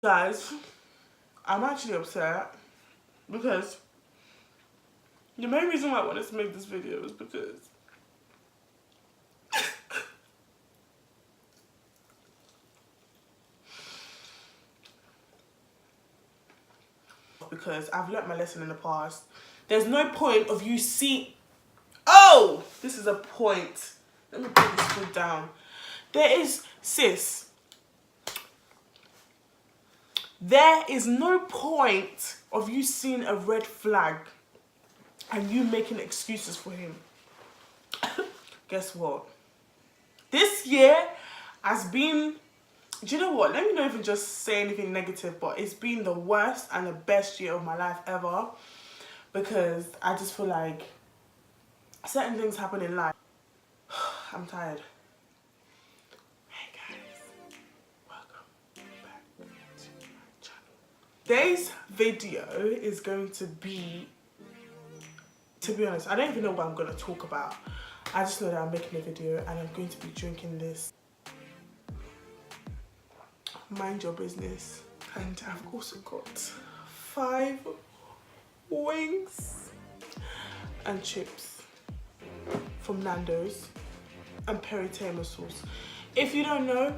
Guys, I'm actually upset because the main reason why I wanted to make this video is because I've learnt my lesson in the past. There's no point of you oh, this is a point. Let me put this foot down. There is no point of you seeing a red flag and you making excuses for him. Guess what? This year has been, do you know what? Let me not even just say anything negative, but it's been the worst and the best year of my life ever, because I just feel like certain things happen in life. I'm tired. Hey guys, welcome back to my channel. Today's video is going to be honest, I don't even know what I'm going to talk about. I just know that I'm making a video and I'm going to be drinking this. Mind your business. And I've also got 5 wings and chips from Nando's and peri tomato sauce. If you don't know,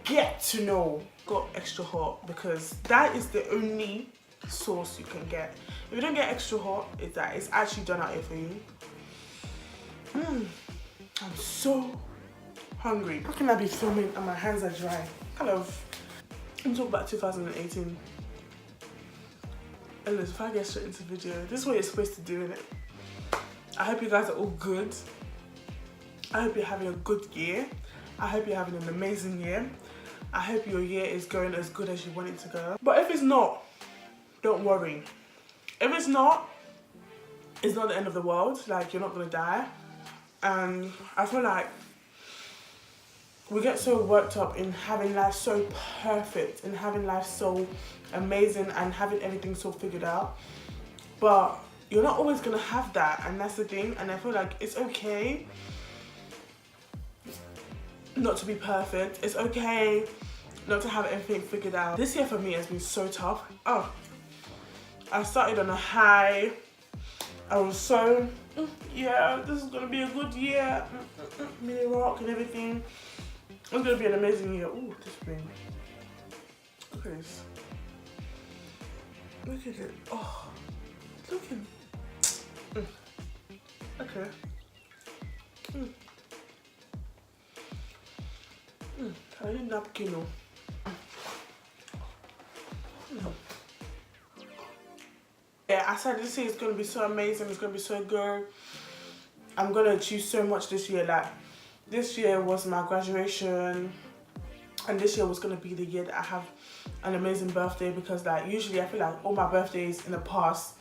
get to know. Got extra hot because that is the only sauce you can get. If you don't get extra hot, it's actually done out here for you. I'm so hungry. How can I be filming and my hands are dry? I'm talking about 2018. Anyways, if I get straight into the video, this is what you're supposed to do, innit? I hope you guys are all good. I hope you're having a good year. I hope you're having an amazing year. I hope your year is going as good as you want it to go. But if it's not, don't worry. If it's not the end of the world. Like, you're not gonna die. And I feel like we get so worked up in having life so perfect and having life so amazing and having everything so figured out. But you're not always gonna have that, and that's the thing. And I feel like it's okay not to be perfect. It's okay not to have everything figured out. This year for me has been so tough. Oh, I started on a high. I was so, yeah, this is gonna be a good year. Mini rock and everything. It's gonna be an amazing year. Ooh, this thing. Look at this. Look at it. Oh, look at. Okay. I need napkin. Yeah, I said this year is gonna be so amazing. It's gonna be so good. I'm gonna achieve so much this year. Like, this year was my graduation, and this year was gonna be the year that I have an amazing birthday, because like usually I feel like all my birthdays in the past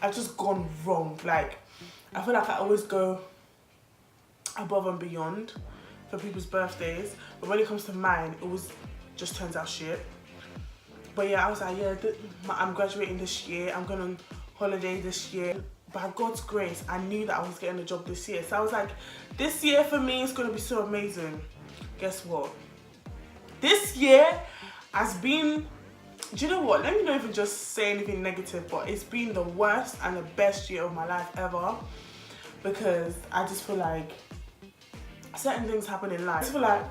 I've just gone wrong. Like, I feel like I always go above and beyond for people's birthdays, but when it comes to mine, it always just turns out shit. But yeah, I was like, yeah, I'm graduating this year. I'm going on holiday this year. By God's grace, I knew that I was getting a job this year. So I was like, this year for me is going to be so amazing. Guess what? This year has been, do you know what? Let me not even just say anything negative, but it's been the worst and the best year of my life ever, because I just feel like certain things happen in life. I just feel like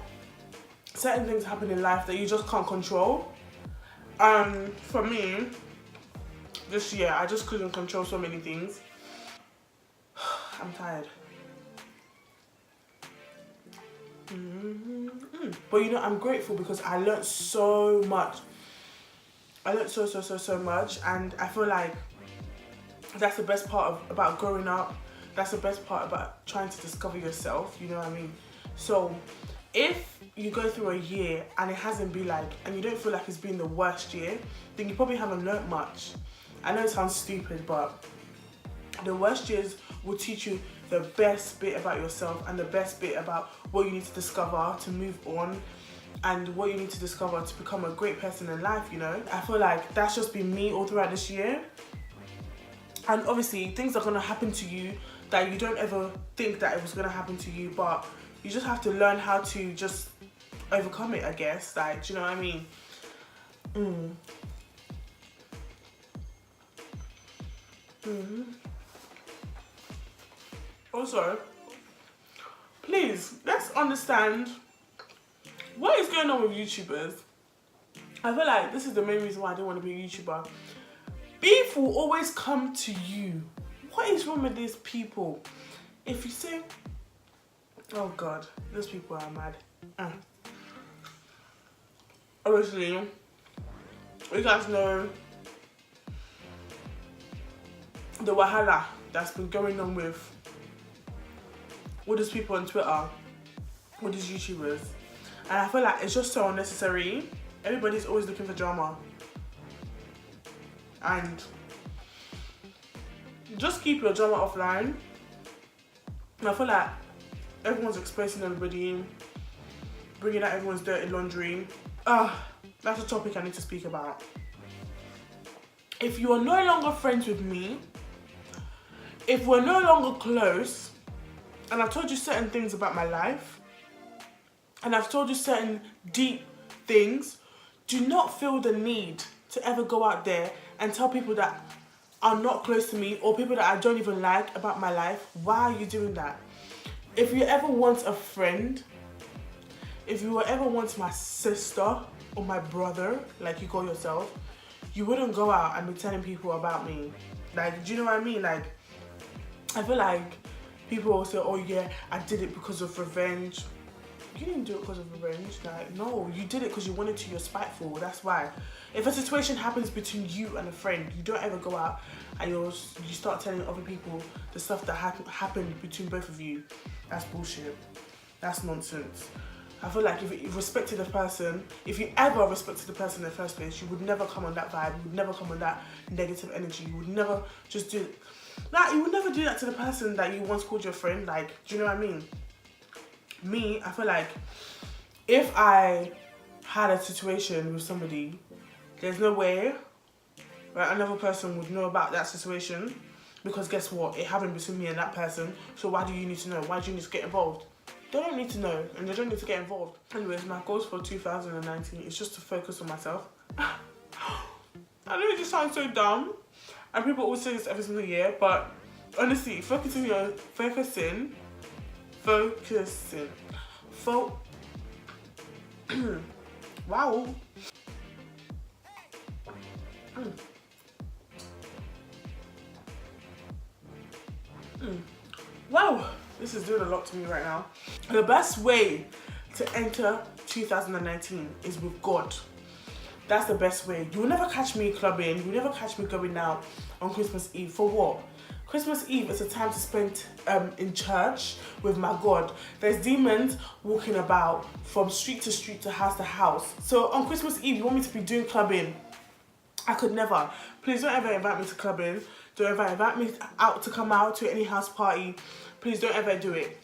certain things happen in life that you just can't control. For me, this year, I just couldn't control so many things. I'm tired. But you know, I'm grateful because I learned so much. I learned so much, and I feel like that's the best part about growing up. That's the best part about trying to discover yourself, you know what I mean? So if you go through a year and it hasn't been like, and you don't feel like it's been the worst year, then you probably haven't learnt much. I know it sounds stupid, but the worst years will teach you the best bit about yourself and the best bit about what you need to discover to move on, and what you need to discover to become a great person in life, you know? I feel like that's just been me all throughout this year. And obviously things are gonna happen to you that you don't ever think that it was gonna happen to you, but you just have to learn how to just overcome it, I guess. Like, do you know what I mean? Also, please, let's understand what is going on with YouTubers. I feel like this is the main reason why I don't want to be a YouTuber. Beef will always come to you. What is wrong with these people? If you say, oh God, those people are mad. Obviously, you guys know the wahala that's been going on with all these people on Twitter, all these YouTubers. And I feel like it's just so unnecessary. Everybody's always looking for drama. And just keep your drama offline. And I feel like everyone's exposing everybody, bringing out everyone's dirty laundry. That's a topic I need to speak about. If you are no longer friends with me, if we're no longer close, and I've told you certain things about my life, and I've told you certain deep things, do not feel the need to ever go out there and tell people that are not close to me or people that I don't even like about my life. Why are you doing that? If you ever want a friend, if you ever want my sister or my brother, like you call yourself, you wouldn't go out and be telling people about me. Like, do you know what I mean? Like, I feel like people will say, oh yeah, I did it because of revenge. You didn't do it because of revenge. Like, no, you did it because you wanted to. You're spiteful. That's why. If a situation happens between you and a friend, you don't ever go out and you start telling other people the stuff that happened between both of you. That's bullshit. That's nonsense. I feel like if you respected the person, if you ever respected the person in the first place, you would never come on that vibe. You would never come on that negative energy. You would never just do it. Like, you would never do that to the person that you once called your friend. Like, do you know what I mean? Me, I feel like if I had a situation with somebody, there's no way that another person would know about that situation, because guess what? It happened between me and that person. So why do you need to know? Why do you need to get involved? They don't need to know, and they don't need to get involved. Anyways, my goals for 2019 is just to focus on myself. I know it just sounds so dumb, and people always say this every single year, but honestly, focusing. Wow. Wow, this is doing a lot to me right now. The best way to enter 2019 is with God. That's the best way. You will never catch me clubbing. You will never catch me going out on Christmas Eve. For what? Christmas Eve is a time to spend in church with my God. There's demons walking about from street to street to house. So on Christmas Eve, you want me to be doing clubbing? I could never. Please don't ever invite me to clubbing. Don't ever invite me out to come out to any house party. Please don't ever do it.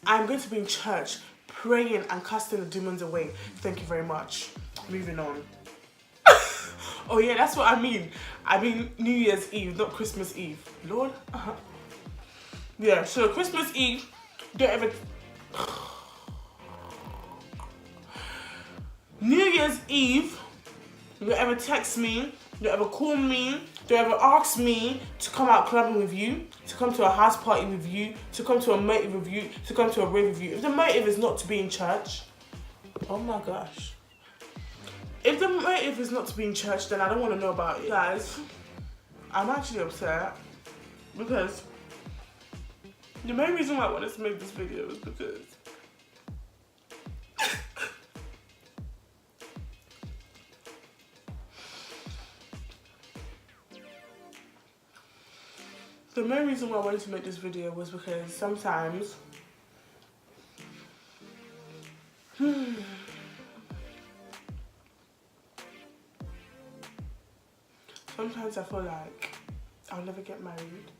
I'm going to be in church praying and casting the demons away. Thank you very much. Moving on. Oh yeah, that's what I mean. I mean New Year's Eve, not Christmas Eve. Lord. Yeah, so Christmas Eve, don't ever... New Year's Eve, don't ever text me, don't ever call me, don't ever ask me to come out clubbing with you, to come to a house party with you, to come to a motive with you, to come to a rave with you. If the motive is not to be in church, oh my gosh. If the motive is not to be in church, then I don't want to know about it. Guys, I'm actually upset because the main reason why I wanted to make this video is because sometimes sometimes I feel like I'll never get married.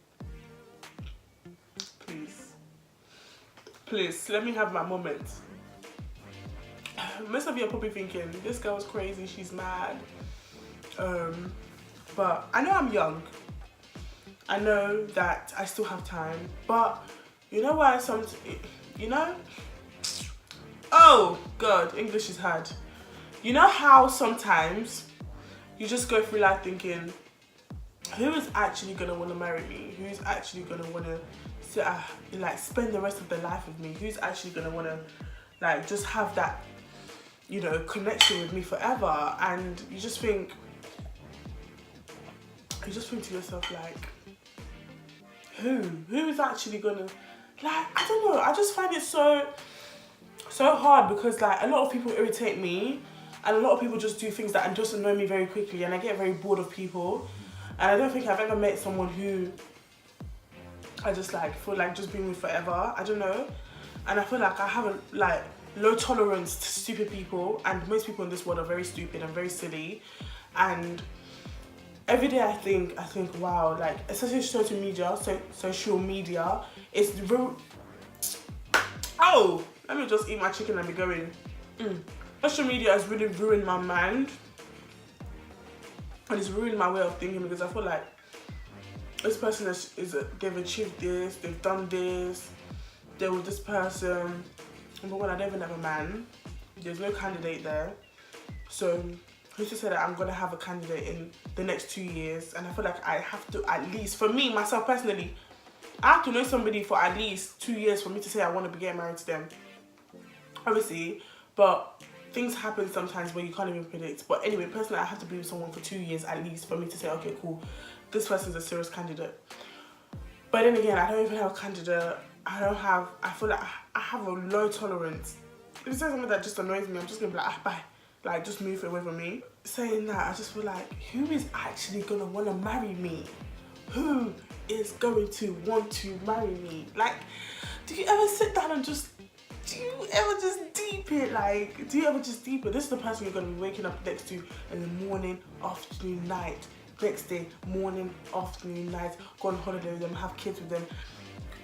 Please, let me have my moment. Most of you are probably thinking, this girl's crazy, she's mad. But I know I'm young. I know that I still have time. But you know why oh God, English is hard. You know how sometimes you just go through life thinking, who is actually gonna want to marry me? Who's actually gonna want to like spend the rest of their life with me? Who's actually gonna want to like just have that, you know, connection with me forever? And you just think to yourself, like, who is actually gonna, like, I don't know, I just find it so hard, because like a lot of people irritate me, and a lot of people just do things that just annoy me very quickly, and I get very bored of people. And I don't think I've ever met someone who I just like feel like just being with forever. I don't know. And I feel like I have a like low tolerance to stupid people, and most people in this world are very stupid and very silly. And every day I think, wow, like especially social media, it's oh, let me just eat my chicken and be going. Social media has really ruined my mind, and it's ruined my way of thinking, because I feel like this person they've achieved this, they've done this, they're with this person, but when I don't even have a man, there's no candidate there. So who's to say that I'm gonna have a candidate in the next 2 years? And I feel like I have to, at least for me, myself personally, I have to know somebody for at least 2 years for me to say I want to be getting married to them. Obviously, but things happen sometimes where you can't even predict. But anyway, personally, I have to be with someone for 2 years at least for me to say, okay, cool, this person's a serious candidate. But then again, I don't even have a candidate. I feel like I have a low tolerance. If it's something that just annoys me, I'm just gonna be like, bye. Like, just move away from me. Saying that, I just feel like, who is actually gonna wanna marry me? Who is going to want to marry me? Like, do you ever sit down and just deep it? Like, do you ever just deep it? This is the person you're gonna be waking up next to in the morning, afternoon, night. Next day, morning, afternoon, night. Go on holiday with them, have kids with them.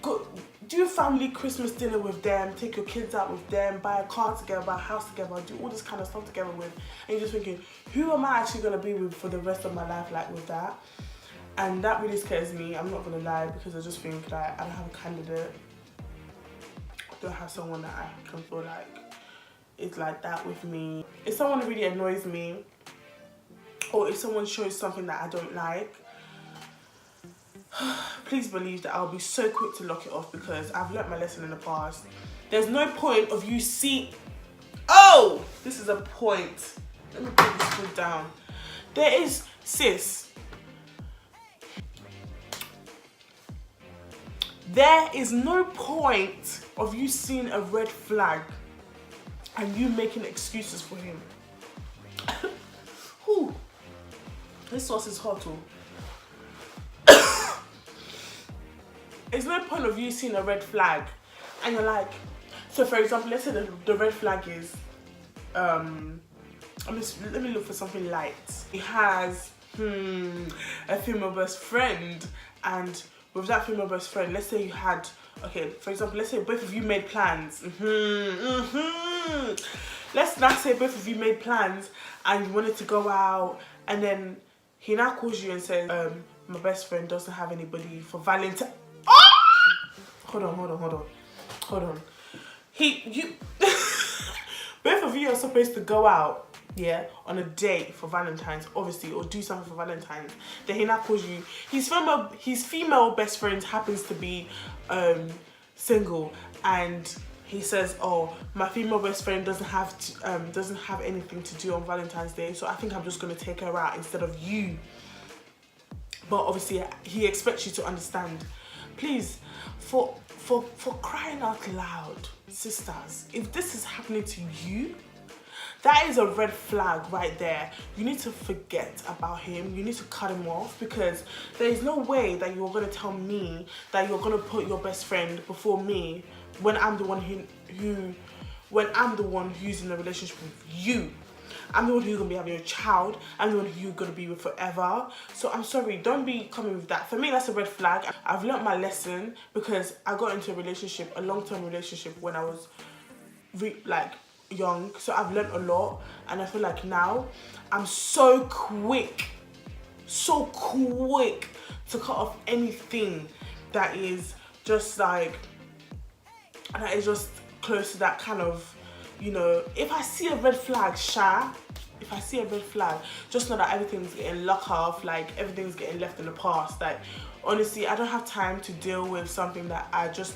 Go do family Christmas dinner with them, take your kids out with them, buy a car together, buy a house together, do all this kind of stuff together with. And you're just thinking, who am I actually gonna be with for the rest of my life, like, with that? And that really scares me, I'm not gonna lie, because I just think like I don't have a candidate. I don't have someone that I can feel like is like that with me. If someone really annoys me, or if someone shows something that I don't like, please believe that I'll be so quick to lock it off, because I've learnt my lesson in the past. There's no point of you oh, this is a point. Let me put this food down. There is, sis, there is no point of you seeing a red flag and you making excuses for him. Whew. This sauce is hot, oh. There's no point of you seeing a red flag and you're like, so for example, let's say the red flag is, let me look for something light. He has a female best friend, and with that female best friend, let's say you had, okay, for example, let's say both of you made plans. Let's not say both of you made plans and you wanted to go out, and then he now calls you and says, my best friend doesn't have anybody for Valentine. Hold on. Both of you are supposed to go out, yeah, on a date for Valentine's, obviously, or do something for Valentine's. Then he now calls you. His female best friend happens to be single, and he says, "Oh, my female best friend doesn't have anything to do on Valentine's Day, so I think I'm just gonna take her out instead of you." But obviously, he expects you to understand. Please, for crying out loud, sisters, if this is happening to you, that is a red flag right there. You need to forget about him. You need to cut him off, because there is no way that you're going to tell me that you're going to put your best friend before me when I'm the one who's in a relationship with you. I'm the one who's going to be having a child. I'm the one who you're going to be with forever. So I'm sorry, don't be coming with that. For me, that's a red flag. I've learnt my lesson, because I got into a long-term relationship when I was young. So I've learnt a lot, and I feel like now I'm so quick to cut off anything that is just close to that kind of, you know, if I see a red flag, if I see a red flag, just know that everything's getting locked off, like everything's getting left in the past. Like honestly, I don't have time to deal with something that I just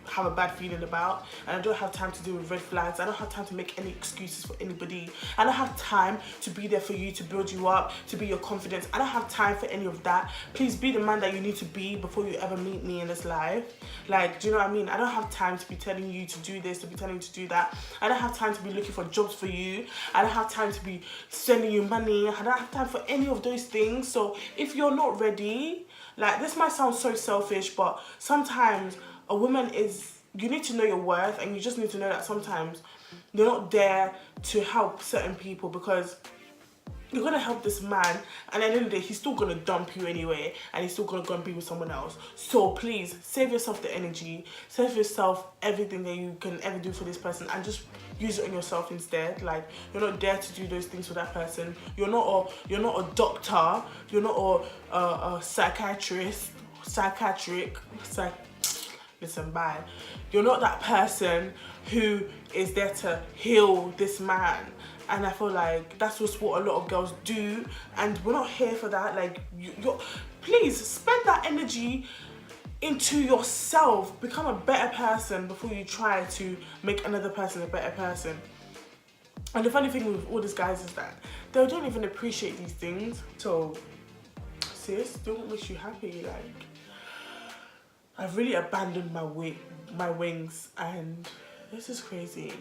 have a bad feeling about, and I don't have time to deal with red flags. I don't have time to make any excuses for anybody. I don't have time to be there for you, to build you up, to be your confidence. I don't have time for any of that. Please be the man that you need to be before you ever meet me in this life. Like, do you know what I mean? I don't have time to be telling you to do this, to be telling you to do that. I don't have time to be looking for jobs for you. I don't have time to be sending you money. I don't have time for any of those things. So if you're not ready, like, this might sound so selfish, but sometimes a woman you need to know your worth, and you just need to know that sometimes you're not there to help certain people, because you're gonna help this man and at the end of the day he's still gonna dump you anyway, and he's still gonna go and be with someone else. So please save yourself the energy, save yourself everything that you can ever do for this person, and just use it on yourself instead. Like, you're not there to do those things for that person. You're not a doctor, you're not a listen, bye. You're not that person who is there to heal this man. And I feel like that's just what a lot of girls do, and we're not here for that. Like, please spend that energy into yourself. Become a better person before you try to make another person a better person. And the funny thing with all these guys is that they don't even appreciate these things. So sis, do what makes you happy. Like, I've really abandoned my wings, and this is crazy.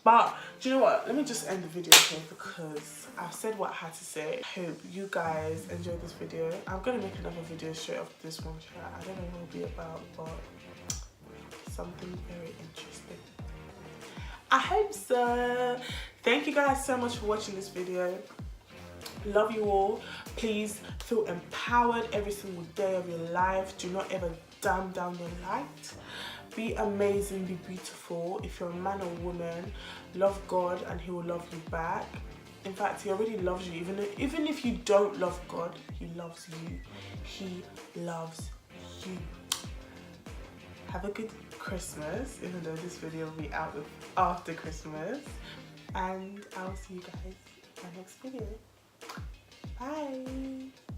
But do you know what? Let me just end the video here, because I've said what I had to say. I hope you guys enjoyed this video. I'm gonna make another video straight after this one. I don't know what it'll be about, but something very interesting. I hope so. Thank you guys so much for watching this video. Love you all. Please feel empowered every single day of your life. Do not ever dumb down your light. Be amazing, be beautiful. If you're a man or woman, love God and he will love you back. In fact, he already loves you. Even if you don't love God, he loves you. He loves you. Have a good Christmas, even though this video will be out after Christmas. And I'll see you guys in my next video. Bye.